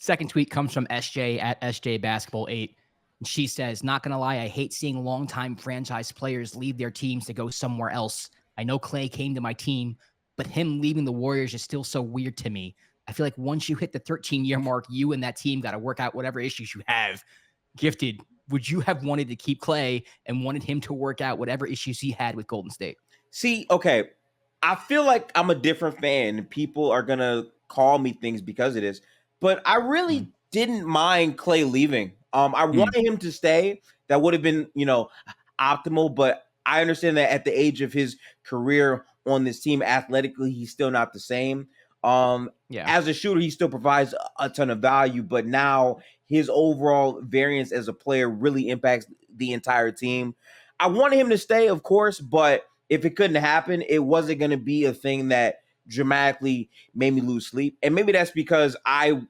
Second tweet comes from SJ at SJ Basketball 8. And she says, not going to lie, I hate seeing longtime franchise players leave their teams to go somewhere else. I know Klay came to my team, but him leaving the Warriors is still so weird to me. I feel like once you hit the 13-year mark, you and that team got to work out whatever issues you have. Gifted, would you have wanted to keep Klay and wanted him to work out whatever issues he had with Golden State? See, okay, I feel like I'm a different fan, and people are going to call me things because of this, but I really didn't mind Klay leaving. I wanted him to stay. That would have been, optimal, but I understand that at the age of his career on this team, athletically, he's still not the same. As a shooter, he still provides a ton of value, but now his overall variance as a player really impacts the entire team. I wanted him to stay, of course, but if it couldn't happen, it wasn't going to be a thing that dramatically made me lose sleep. And maybe that's because I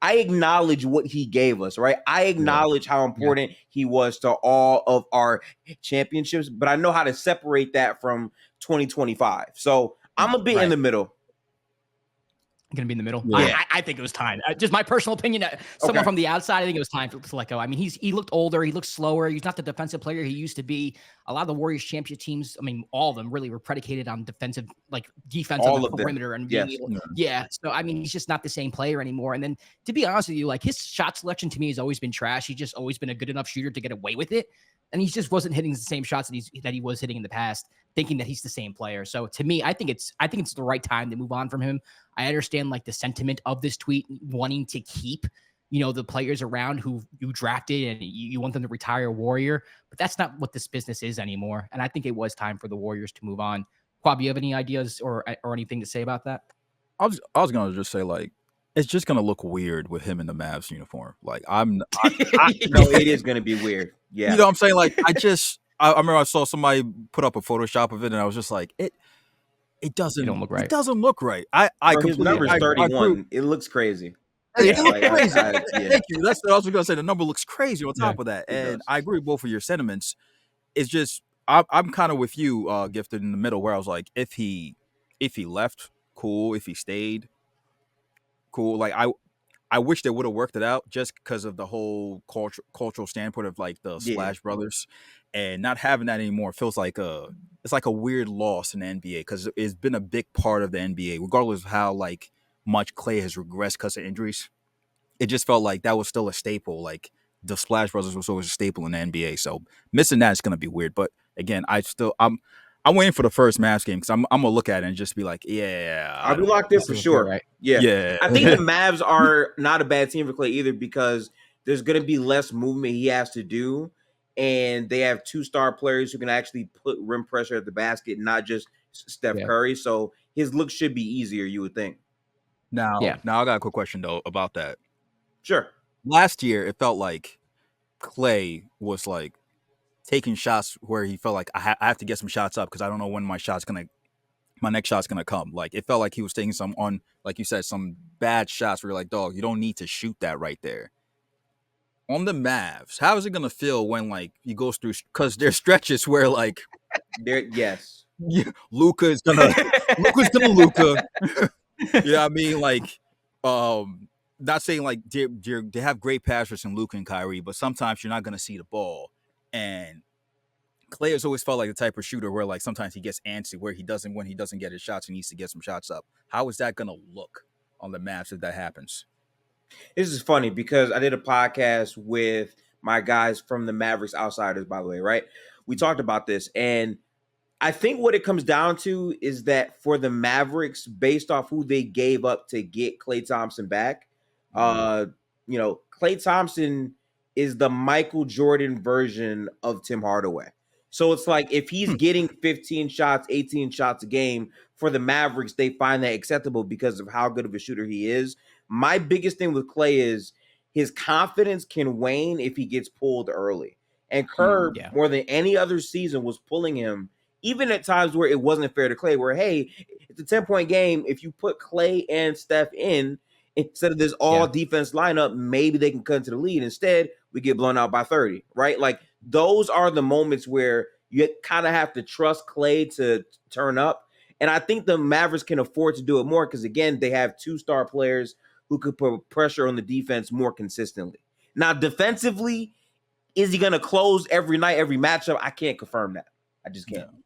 acknowledge what he gave us, right? I acknowledge how important he was to all of our championships, but I know how to separate that from 2025. So I'm a bit in the middle. Going to be in the middle. Yeah. I think it was time. Just my personal opinion. Someone from the outside, I think it was time to let go. I mean, he looked older. He looked slower. He's not the defensive player he used to be. A lot of the Warriors championship teams, I mean, all of them really were predicated on defense on the perimeter. And being able, So, I mean, he's just not the same player anymore. And then to be honest with you, like his shot selection to me has always been trash. He's just always been a good enough shooter to get away with it. And he just wasn't hitting the same shots that he was hitting in the past, thinking that he's the same player. So to me, I think it's the right time to move on from him. I understand like the sentiment of this tweet, wanting to keep, the players around who you drafted and you want them to retire a Warrior, but that's not what this business is anymore. And I think it was time for the Warriors to move on. Kwab, you have any ideas or anything to say about that? I was going to just say, like, it's just going to look weird with him in the Mavs uniform. Like, no, it is going to be weird. Yeah. You know what I'm saying? Like, I remember I saw somebody put up a Photoshop of it, and I was just like, it doesn't look right. It doesn't look right. His number's 31. It looks crazy. It looks crazy. Thank you. That's what I was going to say. The number looks crazy on top of that. And I agree with both of your sentiments. It's just, I'm kind of with you, Gifted, in the middle, where I was like, if he left, cool. If he stayed, cool. Like, I wish they would have worked it out just because of the whole cultural standpoint of like the Splash Brothers, and not having that anymore feels like it's like a weird loss in the NBA because it's been a big part of the NBA, regardless of how like much Klay has regressed because of injuries. It just felt like that was still a staple. Like the Splash Brothers was always a staple in the NBA, so missing that is going to be weird. But again, I'm waiting for the first Mavs game because I'm gonna look at it and just be like, I'll be locked in for sure. Right? Yeah. I think the Mavs are not a bad team for Klay either because there's gonna be less movement he has to do, and they have 2 star players who can actually put rim pressure at the basket, not just Steph Curry. So his look should be easier, you would think. Now I got a quick question though about that. Sure. Last year, it felt like Klay was like taking shots where he felt like I have to get some shots up because I don't know when my next shot's gonna come. Like it felt like he was taking some like you said, some bad shots where you're like, dog, you don't need to shoot that right there. On the Mavs, how is it gonna feel when like he goes through, because there's stretches where like Luka's gonna Luka. You know what I mean? Like not saying like they have great passers in Luka and Kyrie, but sometimes you're not gonna see the ball. And Klay has always felt like the type of shooter where like sometimes he gets antsy when he doesn't get his shots, he needs to get some shots up. How is that going to look on the Mavs if that happens? This is funny because I did a podcast with my guys from the Mavericks Outsiders, by the way, right? We talked about this, and I think what it comes down to is that for the Mavericks, based off who they gave up to get Klay Thompson back, Klay Thompson is the Michael Jordan version of Tim Hardaway. So it's like if he's getting 15 shots, 18 shots a game for the Mavericks, they find that acceptable because of how good of a shooter he is. My biggest thing with Klay is his confidence can wane if he gets pulled early. And Kerr, more than any other season, was pulling him, even at times where it wasn't fair to Klay, where, hey, it's a 10-point game. If you put Klay and Steph in, instead of this all-defense lineup, maybe they can cut into the lead. Instead, we get blown out by 30, right? Like, those are the moments where you kind of have to trust Klay to turn up. And I think the Mavericks can afford to do it more because, again, they have 2 star players who could put pressure on the defense more consistently. Now, defensively, is he going to close every night, every matchup? I can't confirm that. I just can't. Yeah.